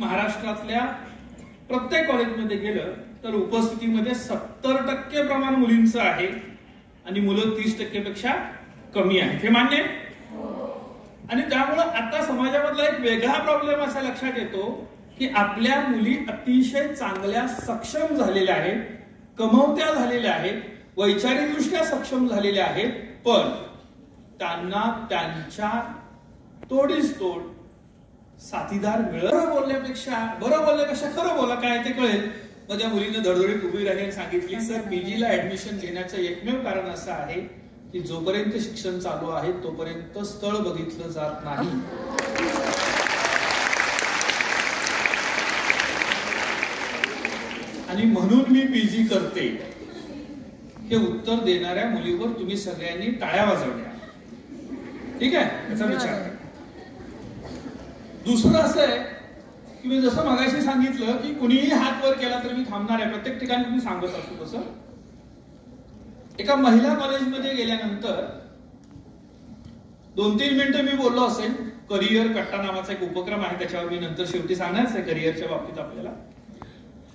महाराष्ट्रातल्या प्रत्येक कॉलेजमध्ये गेलं तर उपस्थितीमध्ये 70% प्रमाण मुलींचं आहे आणि मुलं 30% पेक्षा कमी आहेत. हे मान्य आहे? आणि त्यामुळे आता समाजामधला एक वेगळा प्रॉब्लेम असा लक्षात येतो की आपल्या मुली अतिशय चांगल्या सक्षम झालेल्या आहेत, कमवत्या झालेल्या आहेत, वैचारिकदृष्ट्या सक्षम झालेल्या आहेत, पण त्यांना त्यांच्या तोडीस तोड साथीदार मिळत. बरं बोलण्यापेक्षा खरं बोला, काय ते कळेल. मग त्या मुलीने धडधडीत उभी राहील सांगितली, सर पीजीला ऍडमिशन घेण्याचं एकमेव कारण असं आहे की जोपर्यंत शिक्षण चालू आहे तोपर्यंत स्थळ बघितलं जात नाही. आणि म्हणून मी पीजी करते. हे उत्तर देणाऱ्या मुलीवर तुम्ही सगळ्यांनी टाळ्या वाजवल्या. ठीक आहे, याचा विचार करा. दुसरं असं आहे की मी जसं मगाशी सांगितलं की कुणीही हात वर केला तर मी थांबणार आहे. प्रत्येक ठिकाणी तुम्ही सांगत असतो तसं. एका महिला कॉलेजमध्ये गेल्यानंतर 2-3 मिनिटं मी बोललो असेल. करिअर कट्टा नावाचा एक उपक्रम आहे, त्याच्यावर मी नंतर शेवटी सांगणारच आहे करिअरच्या बाबतीत आपल्याला.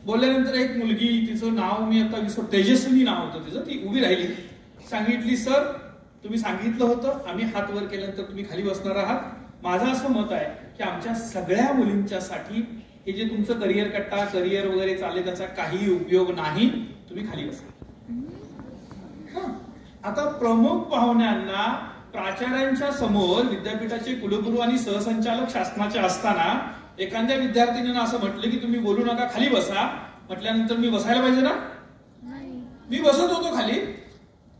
बोलल्यानंतर एक मुलगी, तिचं नाव मी आता विसरलो, तेजस्विनी नाव होतं तिचं, ती उभी राहिली, सांगितली, सर तुम्ही सांगितलं होतं आम्ही हात वर केल्यानंतर तुम्ही खाली बसणार आहात. माझं असं मत आहे की आमच्या सगळ्या मुलींच्यासाठी हे जे तुमचं करिअर कट्टा, करिअर वगैरे चालले त्याचा काही उपयोग नाही, तुम्ही खाली बसा. आता प्रमुख पाहुण्यांना प्राचार्यांच्या समोर विद्यापीठाचे कुलगुरू आणि सहसंचालक शासनाचे असताना एखाद्या विद्यार्थिनीनं असं म्हटलं की तुम्ही बोलू नका, खाली बसा, म्हटल्यानंतर मी बसायला पाहिजे ना? मी बसत होतो खाली.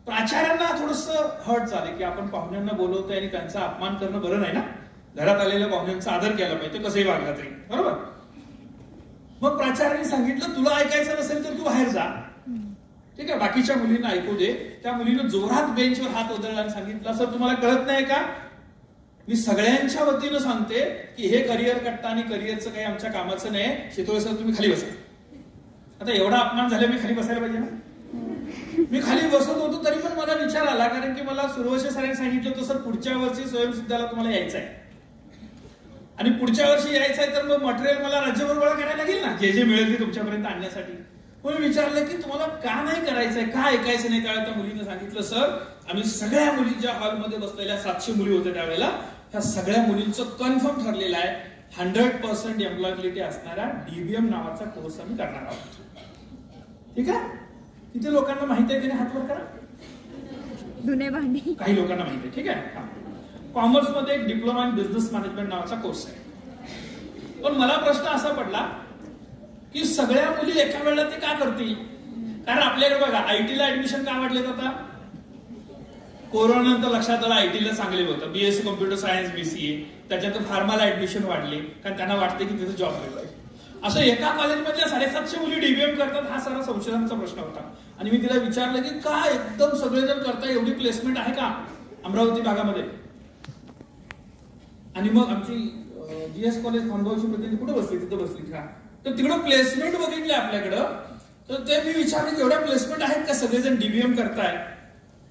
प्राचार्यांना थोडस हर्ट झाले की आपण पाहुण्यांना बोलवतोय आणि त्यांचा अपमान करणं बरं नाही ना. घरात आलेल्या पाहुण्यांचा आदर केला पाहिजे, कसंही वागला तरी, बरोबर. मग प्राचार्यांनी सांगितलं, तुला ऐकायचं नसेल तर तू बाहेर जा. ठीक आहे, बाकीच्या मुलींना ऐकू दे. त्या मुलीनं जोरात बेंचवर हात उधळला आणि सांगितलं, सर तुम्हाला कळत नाही का, मी सगळ्यांच्या वतीनं सांगते की हे करिअर कट्टा आणि करिअरचं काही आमच्या कामाचं नाही. शितोळे सर तुम्ही खाली बसा. आता एवढा अपमान झाला, मी खाली बसायला पाहिजे ना? मी खाली बसत होतो तरी पण मला विचार आला, कारण की मला सुरवशे सरांनी सांगितलं होतं, सर पुढच्या वर्षी स्वयंसिद्धाला तुम्हाला यायचं आहे आणि पुढच्या वर्षी यायचं आहे तर मग मटेरियल मला राज्यभर गोळा करायला लागेल ना, जे जे मिळेल ते तुमच्यापर्यंत आणण्यासाठी. कोणी विचारलं की तुम्हाला का नाही करायचंय, का ऐकायचं नाही? त्यावेळेला त्या मुलीने सांगितलं, सर आम्ही सगळ्या मुली ज्या हॉलमध्ये बसलेल्या 700 मुली होत्या त्यावेळेला, ह्या सगळ्या मुलींचं कन्फर्म ठरलेलं आहे 100% एम्प्लॉयबिलिटी असणारा DBM नावाचा कोर्स आम्ही करणार आहोत. ठीक आहे, किती लोकांना माहिती आहे त्याने हातवर करा. काही लोकांना माहिती आहे. ठीक आहे, कॉमर्स मध्ये एक डिप्लोमा इन बिझनेस मॅनेजमेंट नावाचा कोर्स आहे. पण मला प्रश्न असा पडला की सगळ्या मुली एका वेळेला ते का करतील? कारण आपल्याकडे बघा आयटीला ऍडमिशन का वाढलेत आता? कोरोना नंतर लक्षात आलं आयटीला चांगले होतं, BSc कॉम्प्युटर सायन्स, BCA, त्याच्यात फार्माला ऍडमिशन वाढले कारण त्यांना वाटते की तिथे जॉब मिळतोय. असं एका कॉलेजमधल्या 750 मुली DBM करतात, हा सारा संशोधनाचा प्रश्न होता. आणि मी तिला विचारलं की का एकदम सगळेजण करताय, एवढी प्लेसमेंट आहे का अमरावती भागामध्ये? आणि मग आमची GS कॉलेज खामगावची प्रतिनिधी कुठे बसली? तिथं बसली का? तर तिकडं प्लेसमेंट बघितले आपल्याकडं, तर ते मी विचारलं की एवढ्या प्लेसमेंट आहेत का, सगळेजण DBM करताय?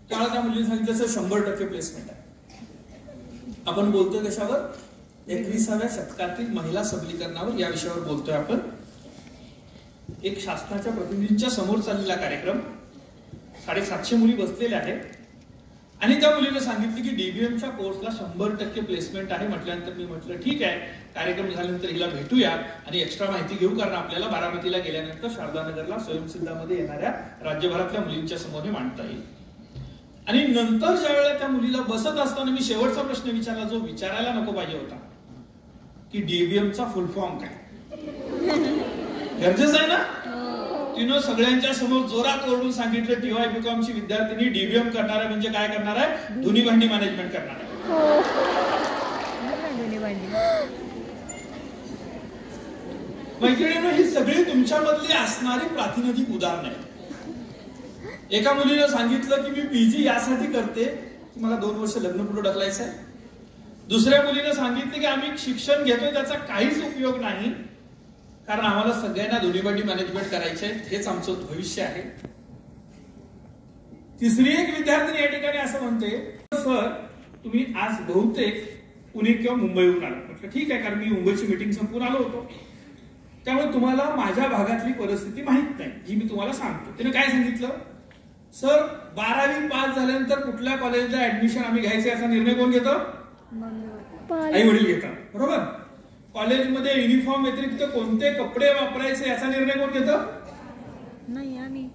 त्यावेळेला त्या मुलीने सांगितलं, सर 100% प्लेसमेंट आहे. आपण बोलतोय कशावर? 21व्या शतकातील महिला सबलीकरणावर, या विषयावर बोलतोय आपण. एक शासनाच्या प्रतिनिधींच्या समोर चाललेला कार्यक्रम, 750 मुली बसलेल्या आहेत आणि त्या मुलीने सांगितली की DBMच्या कोर्सला 100% प्लेसमेंट आहे. म्हटल्यानंतर मी म्हटलं ठीक आहे, कार्यक्रम झाल्यानंतर हिला भेटूया आणि एक्स्ट्रा माहिती घेऊ, कारण आपल्याला बारामतीला गेल्यानंतर शारदानगरला स्वयंसिद्धामध्ये येणाऱ्या राज्यभरातल्या मुलींच्या समोर हे मांडता येईल. आणि नंतर ज्या वेळेला त्या मुलीला बसत असताना मी शेवटचा प्रश्न विचारला, जो विचारायला नको पाहिजे होता, की DBMचा फुल फॉर्म काय? गरजेचं आहे ना? तिनं सगळ्यांच्या समोर जोरात ओरडून सांगितलं, TY BCom ची विद्यार्थिनी DBM करणार आहे म्हणजे काय करणार आहे? धुनी भांडी मॅनेजमेंट करणार आहे. मैत्रिणींनो, ही सगळी तुमच्यामधली असणारी प्रातिनिधिक उदाहरणं आहेत. एका मुलीने सांगितलं की मी पीजी यासाठी करते की मला 2 वर्ष लग्न पुढे ढकलायचं आहे. दुसऱ्या मुलीने सांगितलं की आम्ही शिक्षण घेतोय त्याचा काहीच उपयोग नाही, कारण आम्हाला सगळ्यांना धुनीभांडी मॅनेजमेंट करायचे आहे, हेच आमचं भविष्य आहे. तिसरी एक विद्यार्थिनी या ठिकाणी असं म्हणते, सर तुम्ही आज बहुतेक पुणे किंवा मुंबईहून आला. म्हटलं ठीक आहे, कारण मी मुंबईची मीटिंग संपून आलो होतो. त्यामुळे तुम्हाला माझ्या भागातली परिस्थिती माहित नाही, जी मी तुम्हाला सांगतो. त्याने काय सांगितलं, सर 12वी पास झाल्यानंतर कुठल्या कॉलेजला ऍडमिशन आम्ही घ्यायचं याचा निर्णय कोण घेतं? आई वडील घेतात, बरोबर. कॉलेजमध्ये युनिफॉर्म व्यतिरिक्त कोणते कपडे वापरायचे याचा निर्णय कोण घेतं?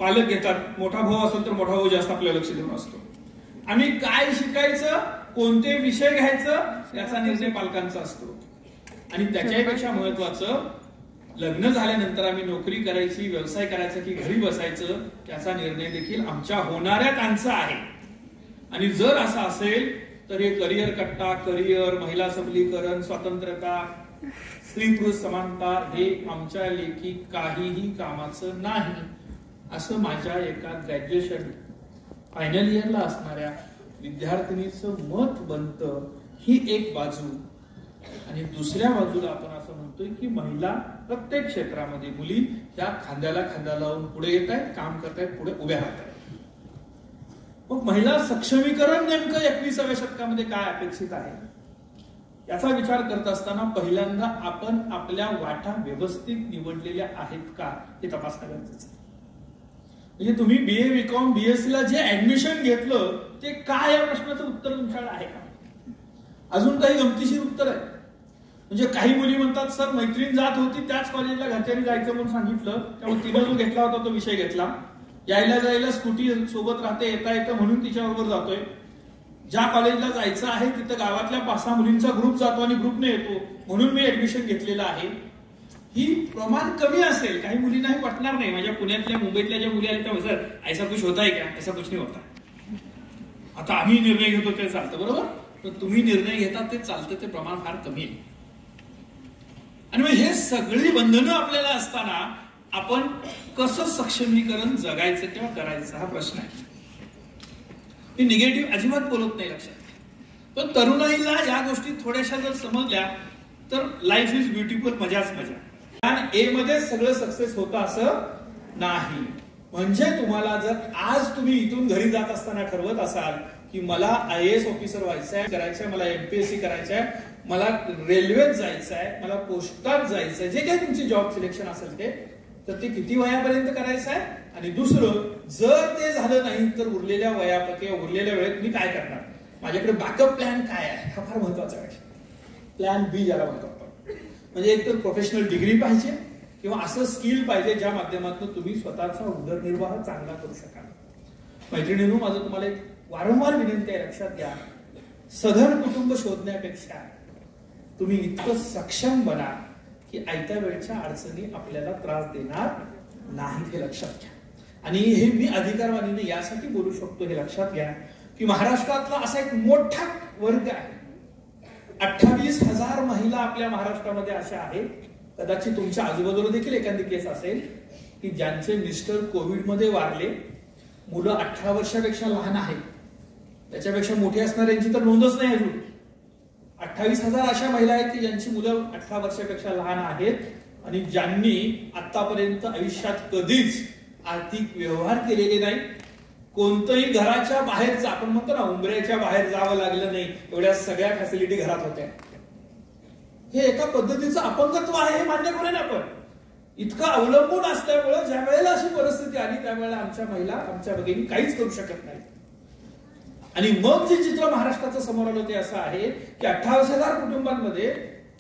पालक घेतात. मोठा भाऊ असेल तर मोठा भाऊ जास्त आपल्याला लक्ष देऊन असतो. आम्ही काय शिकायचं, कोणते विषय घ्यायचं याचा निर्णय पालकांचा असतो. आणि त्याच्यापेक्षा महत्वाचं, लग्न झाल्यानंतर आम्ही नोकरी करायची, व्यवसाय करायचा की घरी बसायचं याचा निर्णय देखील आमच्या होणाऱ्यांचा आहे. आणि जर असं असेल तर हे करिअर कट्टा, करिअर, महिला सबलीकरण, स्वातंत्र्यता, स्त्री पुरुष समानता हे आमच्या लेखी काहीही कामाचं नाही, असं माझ्या एका ग्रॅज्युएशन फायनल इयरला असणाऱ्या विद्यार्थिनीचं मत बनतं. ही एक बाजू. आणि दुसऱ्या बाजूला आपण असं म्हणतोय की महिला प्रत्येक क्षेत्रामध्ये, मुली त्या खांद्याला खांदा लावून पुढे येत आहेत, काम करतायत, पुढे उभ्या राहत आहेत. मग महिला सक्षमीकरण नेमकं 21व्या शतकामध्ये काय अपेक्षित आहे याचा विचार करत असताना पहिल्यांदा आपण आपल्या वाटा व्यवस्थित निवडलेल्या आहेत का हे तपासणं गरजेचं आहे. म्हणजे तुम्ही BA, BCom, BSc ला जे ऍडमिशन घेतलं ते काय, या प्रश्नाचं उत्तर तुमच्याकडे आहे का? अजून काही गमतीशीर उत्तर आहे. म्हणजे काही मुली म्हणतात, सर मैत्रीण जात होती त्याच कॉलेजला घरच्यांनी जायचं म्हणून सांगितलं, त्यामुळे तिनं जो घेतला होता तो विषय घेतला. यायला जायला स्कूटी सोबत राहते, येता येतं म्हणून तिच्याबरोबर जातोय. ज्या कॉलेजला जायचं आहे तिथं गावातल्या 5-6 मुलींचा ग्रुप जातो आणि ग्रुपने येतो म्हणून मी ऍडमिशन घेतलेलं आहे. ही प्रमाण कमी असेल, काही मुलींनाही पटणार नाही. माझ्या पुण्यातल्या, मुंबईतल्या ज्या मुली आल्या त्या, सर ऐसा कुछ होता है क्या? ऐसा कुछ नहीं होता. आता आम्ही निर्णय घेतो ते चालतं, बरोबर. तर तुम्ही निर्णय घेता ते चालतं, ते प्रमाण फार कमी आहे. आणि मग हे सगळी बंधनं आपल्याला असताना आपण कसं सक्षमीकरण जगायचं किंवा करायचं हा प्रश्न आहे. मी निगेटिव्ह अजिबात बोलत नाही, लक्षात. पण तरुणाईला या गोष्टी थोड्याशा जर समजल्या तर लाईफ इज ब्युटिफुल, मजाच मजा. आणि ए मध्ये सगळं सक्सेस होतं असं नाही. म्हणजे तुम्हाला जर आज तुम्ही इथून घरी जात असताना ठरवत असाल की मला IAS ऑफिसर व्हायचंय, करायचंय, मला MPSC करायचंय, मला रेल्वेत जायचंय, मला पोस्टात जायचंय, जे काही तुमची जॉब सिलेक्शन असेल ते, तर ते किती वयापर्यंत करायचं आहे. आणि दुसरं, जर ते झालं नाही तर उरलेल्या वयापैकी उरलेल्या वेळेत मी काय करणार, माझ्याकडे बॅकअप प्लॅन काय आहे, हा फार महत्वाचा आहे. प्लॅन बी ज्याला म्हणतो आपण. म्हणजे एक तर प्रोफेशनल डिग्री पाहिजे किंवा असं स्किल पाहिजे ज्या माध्यमातून तुम्ही स्वतःचा उदरनिर्वाह चांगला करू शकाल. मैत्रिणींनो, माझं तुम्हाला एक वारंवार विनंती आहे, लक्षात घ्या. सधन कुटुंब शोधण्यापेक्षा तुम्ही इतकं सक्षम बना की आयत्या वेळच्या अडचणी आपल्याला त्रास देणार नाहीत, हे लक्षात घ्या. आणि हे मी अधिकारवाणीने यासाठी बोलू शकतो हे लक्षात घ्या की महाराष्ट्रातला असा एक मोठा वर्ग आहे. 28,000 महिला आपल्या महाराष्ट्रामध्ये अशा आहेत, कदाचित तुमच्या आजूबाजूला देखील एखादी केस असेल की ज्यांचे मिस्टर कोविडमध्ये वारले, मुलं 18 वर्षापेक्षा लहान आहेत, त्याच्यापेक्षा मोठी असणाऱ्यांची तर नोंदच नाही अजून. 28,000 अशा महिला आहेत की ज्यांची मुलं 18 वर्षापेक्षा लहान आहेत आणि ज्यांनी आतापर्यंत आयुष्यात कधीच आर्थिक व्यवहार केलेले नाही. कोणतंही घराच्या बाहेरचं, आपण म्हणतो ना उंबऱ्याच्या बाहेर जावं लागलं नाही, एवढ्या सगळ्या फॅसिलिटी घरात होत्या. हे एका पद्धतीचं अपंगत्व आहे, हे मान्य करूया ना आपण. इतकं अवलंबून असल्यामुळे ज्या वेळेला अशी परिस्थिती आली त्यावेळेला आमच्या महिला, आमच्या भगिनी काहीच करू शकत नाही. आणि मग जे चित्र महाराष्ट्राचं समोर आलं ते असं आहे की 28,000 कुटुंबांमध्ये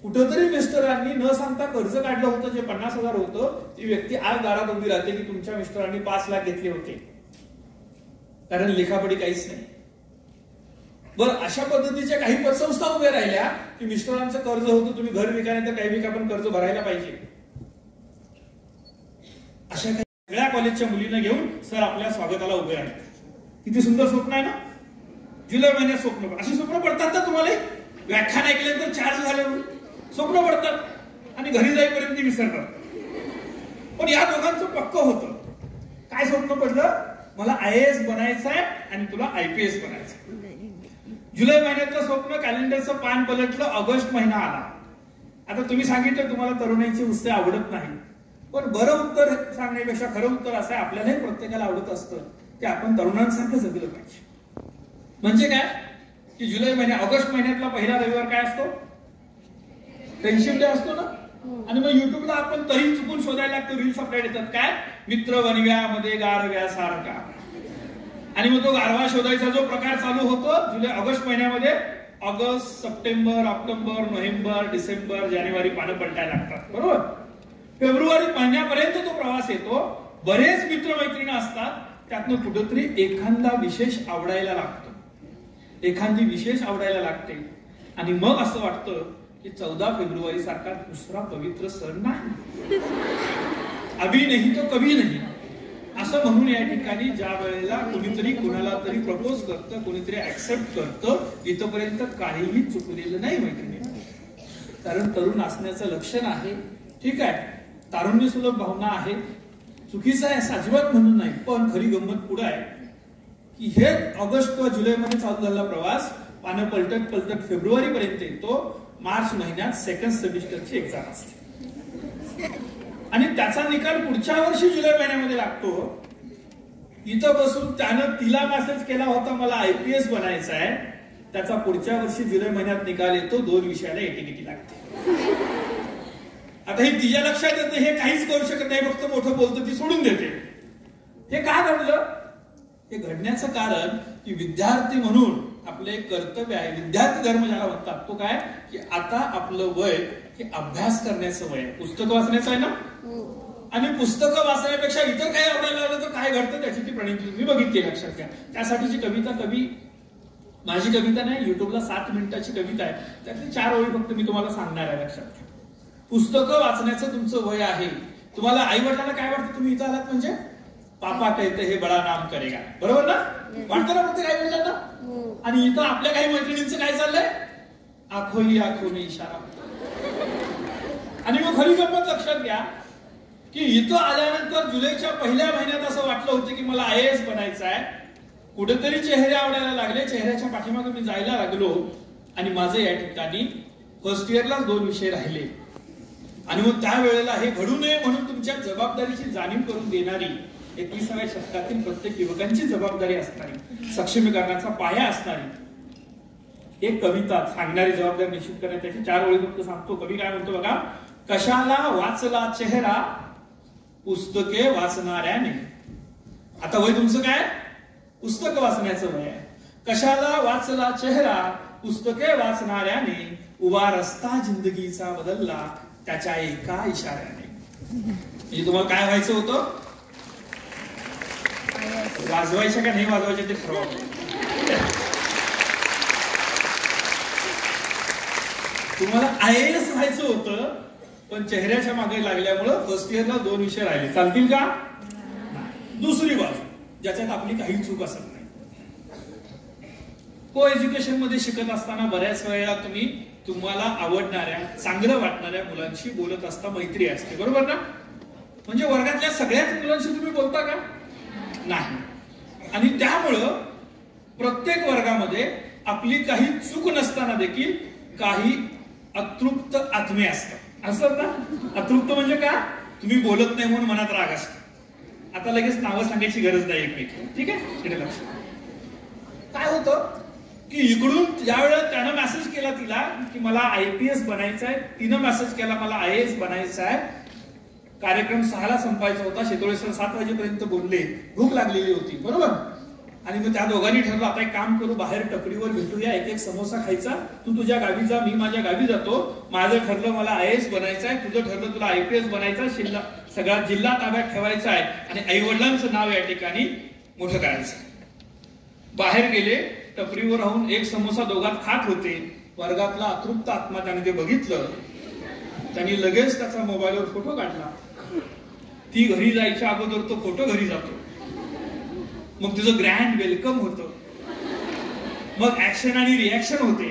कुठंतरी मिस्टरांनी न सांगता कर्ज काढलं होतं, जे 50,000 होतं. ती व्यक्ती आज दारात उभी राहते की तुमच्या मिस्टरांनी 5 लाख घेतले होते, कारण लेखापडी काहीच नाही. बरं, अशा पद्धतीच्या काही पतसंस्था उभ्या राहिल्या की मिस्टरांचं कर्ज होतं, तुम्ही घर विका नाही तर काही विका, पण कर्ज भरायला पाहिजे. अशा काही सगळ्या कॉलेजच्या मुलींना घेऊन सर आपल्या स्वागताला उभे राहिले. किती सुंदर स्वप्न आहे ना. जुलै महिन्यात स्वप्न, अशी स्वप्न पडतात ना तुम्हाला. व्याख्यान ऐकल्यानंतर चार्ज झाल्यावर स्वप्न पडतात आणि घरी जाईपर्यंत विसरतात. पण या दोघांचं पक्क होतं. काय स्वप्न पडलं, मला IAS बनायचं आहे आणि तुला IPS बनायचं. जुलै महिन्यातलं स्वप्न, कॅलेंडरचं पान पलटलं, ऑगस्ट महिना आला. आता तुम्ही सांगितलं तुम्हाला तरुणाईची उत्सव आवडत नाही, पण बरं उत्तर सांगण्यापेक्षा खरं उत्तर असं आहे, आपल्यालाही प्रत्येकाला आवडत असतं की आपण तरुणांसारखं जगलं पाहिजे. म्हणजे काय की जुलै महिन्यात, ऑगस्ट महिन्यातला पहिला रविवार काय असतो, फ्रेंडशिप डे असतो ना. आणि मग युट्यूबला आपण तरी चुकून शोधायला लागतो, रील्स आपल्याला येतात काय, मित्र वनव्यामध्ये गारव्यासारखा. आणि मग तो गारवा शोधायचा जो प्रकार चालू होतो जुलै ऑगस्ट महिन्यामध्ये, ऑगस्ट, सप्टेंबर, ऑक्टोबर, नोव्हेंबर, डिसेंबर, जानेवारी पानं पलटायला लागतात, बरोबर. फेब्रुवारी महिन्यापर्यंत तो प्रवास येतो. बरेच मित्रमैत्रिणी असतात, त्यातनं कुठंतरी एखादा विशेष आवडायला लागतो, एखादी विशेष आवडायला लागते. आणि मग असं वाटतं की 14 फेब्रुवारी सारखा दुसरा पवित्र सण नाही. अभी नाही तो कभी नाही असं म्हणून या ठिकाणी ज्या वेळेला कोणीतरी कुणाला तरी प्रपोज करतं, कोणीतरी ऍक्सेप्ट करतं, इथपर्यंत काहीही चुकलेलं नाही मैत्रिणी. कारण तरुण असण्याचं लक्षण आहे, ठीक आहे, तारुण्य सुलभ भावना आहे, चुकीचं आहे अजिबात म्हणून नाही. पण खरी गंमत पुढे आहे की हे ऑगस्ट किंवा जुलैमध्ये चालू झालेला प्रवास पानं पलटत पलटत फेब्रुवारी पर्यंत येतो. मार्च महिन्यात सेकंड सेमिस्टरची एक्झाम असते आणि त्याचा निकाल पुढच्या वर्षी जुलै महिन्यामध्ये लागतो. इथं बसून त्यानं तिला मेसेज केला होता मला IPS बनायचं आहे, त्याचा पुढच्या वर्षी जुलै महिन्यात निकाल येतो, 2 विषयाला ATKT लागते. आता हे तिच्या लक्षात येतं हे काहीच करू शकत नाही, फक्त मोठं बोलतं, ती सोडून देते. हे का घडलं? हे घडण्याचं कारण की विद्यार्थी म्हणून आपलं एक कर्तव्य आहे, विद्यार्थी धर्म ज्याला म्हणतात, तो काय की आता आपलं वय हे अभ्यास करण्याचं वय आहे, पुस्तकं वाचण्याचं आहे ना. आणि पुस्तकं वाचण्यापेक्षा इतर काही आवडायला लागलं तर काय घडतं त्याची ती प्रणिती तुम्ही बघितली, लक्षात घ्या. त्यासाठीची कविता माझी कविता नाही, युट्यूबला 7 मिनिटाची कविता आहे, त्यातली 4 ओळी फक्त मी तुम्हाला सांगणार आहे, लक्षात घ्या. पुस्तकं वाचण्याचं तुमचं वय आहे. तुम्हाला आई वडिलांना काय वाटतं, तुम्ही इथं आलात म्हणजे पापा कहते हे बडा नाम करेगा, बरोबर ना, वाटतं ना प्रत्येक आई वडिलांना. आणि इथं आपल्या काही मैत्रिणींचं काय चाललंय, आखो इशारा. आणि मग खरी गंमत लक्षात घ्या की इथं आल्यानंतर जुलैच्या पहिल्या महिन्यात असं वाटलं होतं की मला IAS बनायचं आहे. कुठेतरी चेहरे आवडायला लागले, चेहऱ्याच्या पाठीमागे मी जायला लागलो आणि माझं या ठिकाणी फर्स्ट इयरलाच 2 विषय राहिले. आणि मग त्यावेळेला हे घडू नये म्हणून तुमच्या जबाबदारीची जाणीव करून देणारी 21व्या शतकातील प्रत्येक युवकांची जबाबदारी असणारी, सक्षमीकरणाचा पाया असणारी एक कविता सांगणारी जबाबदारी निश्चित करण्यात. त्याची 4 ओळी फक्त सांगतो. कवी काय म्हणतो बघा, कशाला वाचला चेहरा पुस्तके वाचणाऱ्याने. आता वय तुमचं काय, पुस्तक वाचण्याचं वय आहे. कशाला वाचला चेहरा पुस्तके वाचणाऱ्याने, उभा रस्ता जिंदगीचा बदलला त्याच्या एका इशाऱ्याने. म्हणजे तुम्हाला काय व्हायचं होतं, वाजवायचं का नाही वाजवायचं ते ठरवावं. तुम्हाला IAS व्हायचं होतं, पण चेहऱ्याच्या मागे लागल्यामुळं फर्स्ट इयरला 2 विषय राहिले. चालतील का? दुसरी बाजू ज्याच्यात आपली काही चूक असत नाही. को एज्युकेशन मध्ये शिकत असताना बऱ्याच वेळेला तुम्हाला आवडणाऱ्या, चांगलं वाटणाऱ्या मुलांशी बोलत असता मैत्री असते, बरोबर ना. म्हणजे वर्गातल्या सगळ्याच मुलांशी तुम्ही बोलता का? नाही. आणि त्यामुळं प्रत्येक वर्गामध्ये आपली काही चूक नसताना देखील काही अतृप्त आत्मे असतात ना. अतृप्त म्हणजे का, तुम्ही बोलत नाही म्हणून मनात राग असतो. आता लगेच नावं सांगायची गरज नाही एकमेकी, ठीक आहे. इकडे लक्ष. काय होतं की इकडून ज्या वेळेला त्यानं मेसेज केला तिला की मला IPS बनायचं आहे, तिनं मेसेज केला मला IAS बनायचं आहे. कार्यक्रम 6ला संपायचा होता, शेतोळे सर 7 वाजेपर्यंत बोलले, भूक लागलेली होती, बरोबर. आणि मग त्या दोघांनी ठरलं आता एक काम करू, बाहेर टपरीवर भेटूया, एक समोसा खायचा, तू तुझ्या गावी जा, मी माझ्या गावी जातो. माझं ठरलं मला IAS बनायचं आहे, तुझं ठरलं तुला IPS बनायचं आहे, सगळा जिल्हा ताब्यात ठेवायचा आहे आणि आई वडिलांचं नाव या ठिकाणी मोठं करायचं. बाहेर गेले, टपरीवर राहून एक समोसा दोघात खात होते. वर्गातला अतृप्त आत्मा त्याने ते बघितलं, त्यांनी लगेच त्याचा मोबाईलवर फोटो काढला. ती घरी जायच्या अगोदर तो फोटो घरी जातो, मग तुझं ग्रँड वेलकम होतं, मग ऍक्शन आणि रिॲक्शन होते.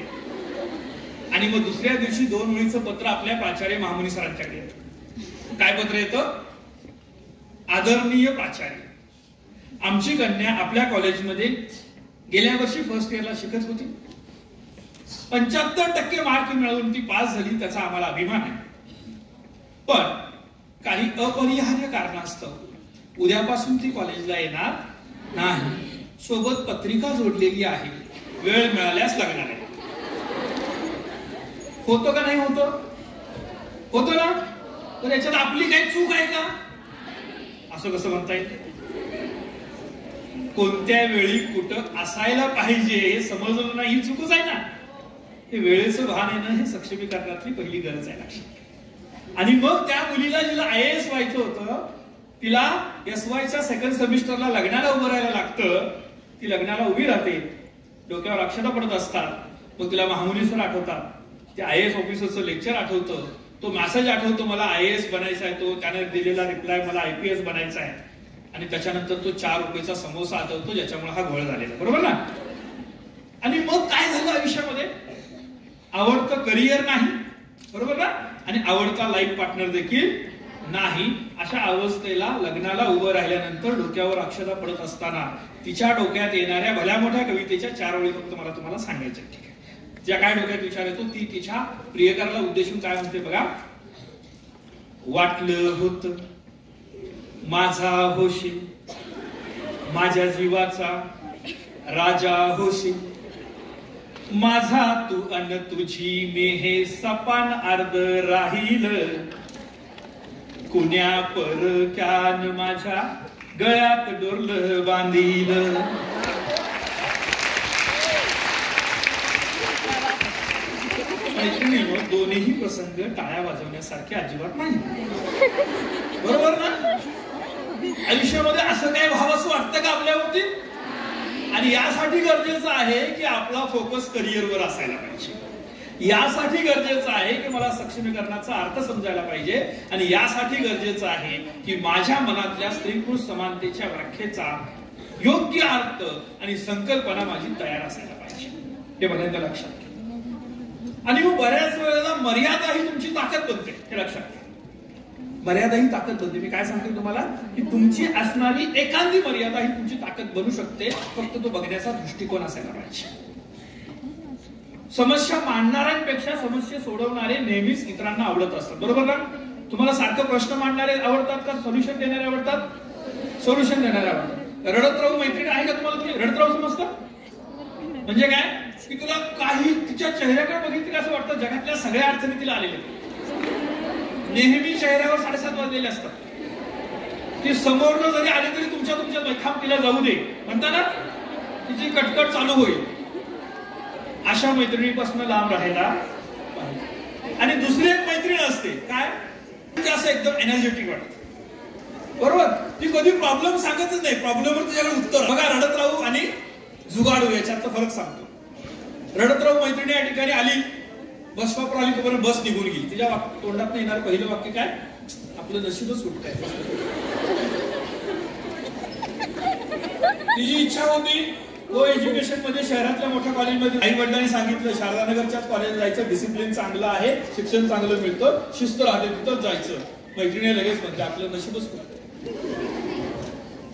आणि मग दुसऱ्या दिवशी 2 ओळीचं पत्र आपल्या प्राचार्य महामुनी सरांच्याकडे येतं. काय पत्र येतं, आदरणीय प्राचार्य, आमची कन्या आपल्या कॉलेजमध्ये गेल्या वर्षी फर्स्ट इयरला शिकत होती, 75% मार्क मिळवून ती पास झाली, त्याचा आम्हाला अभिमान आहे. पण काही अपरिहार्य कारणास्तव उद्यापासून ती कॉलेजला येणार नाही. सोबत पत्रिका जोडलेली आहे, वेळ मिळाल्यास लागणार आहे. होतं का नाही होतं? होतो ना? तर याच्यात आपली काही चूक आहे का? असं कसं म्हणता येईल? कोणत्या वेळी कुठं असायला पाहिजे हे समजलं नाही, ही चूकच आहे ना. हे वेळेचं भान येणं हे सक्षमीकरणातली पहिली गरज आहे लक्षात. आणि मग त्या मुलीला जिला IAS व्हायचं होतं, तिला SYच्या सेकंड सेमिस्टरला लग्नाला उभं राहायला लागतं. ती लग्नाला उभी राहते, डोक्यावर अक्षता पडत असतात. मग तिला महामुनी सर आठवतात, ते IAS ऑफिसरचं लेक्चर आठवतं, तो मेसेज आठवतो मला IAS बनायचा आहे, तो त्याने दिलेला रिप्लाय मला IPS बनायचा आहे. आणि त्याच्यानंतर तो 4 रुपयाचा समोसा आठवतो ज्याच्यामुळे हा घोळ झालेला, बरोबर ना? आणि मग काय झालं आयुष्यामध्ये? आवडतं करिअर नाही, बरोबर ना? आणि आवडता लाईफ पार्टनर देखील नाही. अशा अवस्थेला लग्नाला उभं राहिल्यानंतर डोक्यावर अक्षता पडत असताना तिच्या डोक्यात येणाऱ्या भल्या मोठ्या कवितेच्या 4 ओळी फक्त मला तुम्हाला सांगायच्या, ठीक आहे? ज्या काय डोक्यात विचार येतो, ती तिच्या प्रियकराला उद्देशून काय म्हणते बघा. वाटलं होत माझा होशील, माझ्या जीवाचा राजा होशील, माझा तू अन तुझी मी हे सपान अर्ध राहील, कुण्या परक्यान माझ्या गळ्यात डोरलं बांधील. दोन्ही प्रसंग टाळ्या वाजवण्यासारखे अजिबात नाही, बरोबर ना? आयुष्यामध्ये असं काय व्हावंसं वाटतं का आपल्या बाबतीत? आणि यासाठी गरजेचं आहे की आपला फोकस करिअरवर असायला पाहिजे. यासाठी गरजेचं आहे की मला सक्षमीकरणाचा अर्थ समजायला पाहिजे. आणि यासाठी गरजेचं आहे की माझ्या मनातल्या स्त्री पुरुष समानतेच्या व्याख्येचा योग्य अर्थ आणि संकल्पना माझी तयार असायला पाहिजे. हे बघायला लक्षात घ्या. आणि मग बऱ्याच वेळेला मर्यादा ही तुमची ताकद बनते, हे लक्षात घ्या. मर्यादा ही ताकद बनते. मी काय सांगते तुम्हाला की तुमची असणारी एखादी मर्यादा ही तुमची ताकद बनू शकते, फक्त तो बघण्याचा दृष्टिकोन असायला पाहिजे. समस्या मांडणाऱ्यांपेक्षा समस्या सोडवणारे नेहमीच इतरांना आवडत असतात, बरोबर ना? तुम्हाला सारखं प्रश्न मांडणारे आवडतात का सोल्युशन देणारे आवडतात? सोल्युशन देणारे आवडतात. रडत राहू मैत्रीण आहे का तुम्हाला? तुम्ही रडत राहू समजतं म्हणजे काय? की तुला काही तिच्या चेहऱ्याकडे बघितलं असं वाटतं जगातल्या सगळ्या अडचणी तिला आलेल्या, नेहमी चेहऱ्यावर 7:30 वाजलेले असतात. ती समोरनं जरी आली तरी तुमच्या बैठाम तिला जाऊ दे म्हणता ना, तिची कटकट चालू होईल. अशा मैत्रिणीपासून लांब राहायला पाहिजे. आणि दुसरी एक मैत्रीण असते काय, ती असं एकदम एनर्जेटिक वाटते, बरोबर? ती कधी प्रॉब्लेम सांगतच नाही, प्रॉब्लेमवर तुझ्याकडे उत्तर. बघा, रडत राहू आणि जुगाडू याच्यातला फरक सांगतो. रडत राहू मैत्रिणी या ठिकाणी आली, बस स्टॉपवर आली, तोपर्यंत बस निघून गेली. तिच्या तोंडात येणार पहिलं वाक्य काय? आपलं नशीबच सुटतंय. तिची इच्छा होती तो एज्युकेशन मध्ये शहरातल्या मोठ्या कॉलेजमध्ये, आई वडिलांनी सांगितलं शारदानगरच्याच कॉलेज जायचं, डिसिप्लिन चांगलं आहे, शिक्षण चांगलं मिळतं, शिस्त राहते, तिथंच जायचं. मैत्रिणी लगेच म्हणते आपलं नशीबच सुटतंय.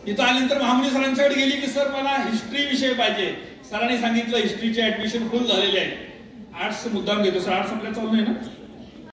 इथं आल्यानंतर महामुनी सरांच्याकडे गेली की सर मला हिस्ट्री विषय पाहिजे. सरांनी सांगितलं हिस्ट्रीचे ऍडमिशन फुल झालेले आहे. आर्ट्स मुद्दाम घेतो सर, आर्ट्स आपल्याला चालू नाही ना.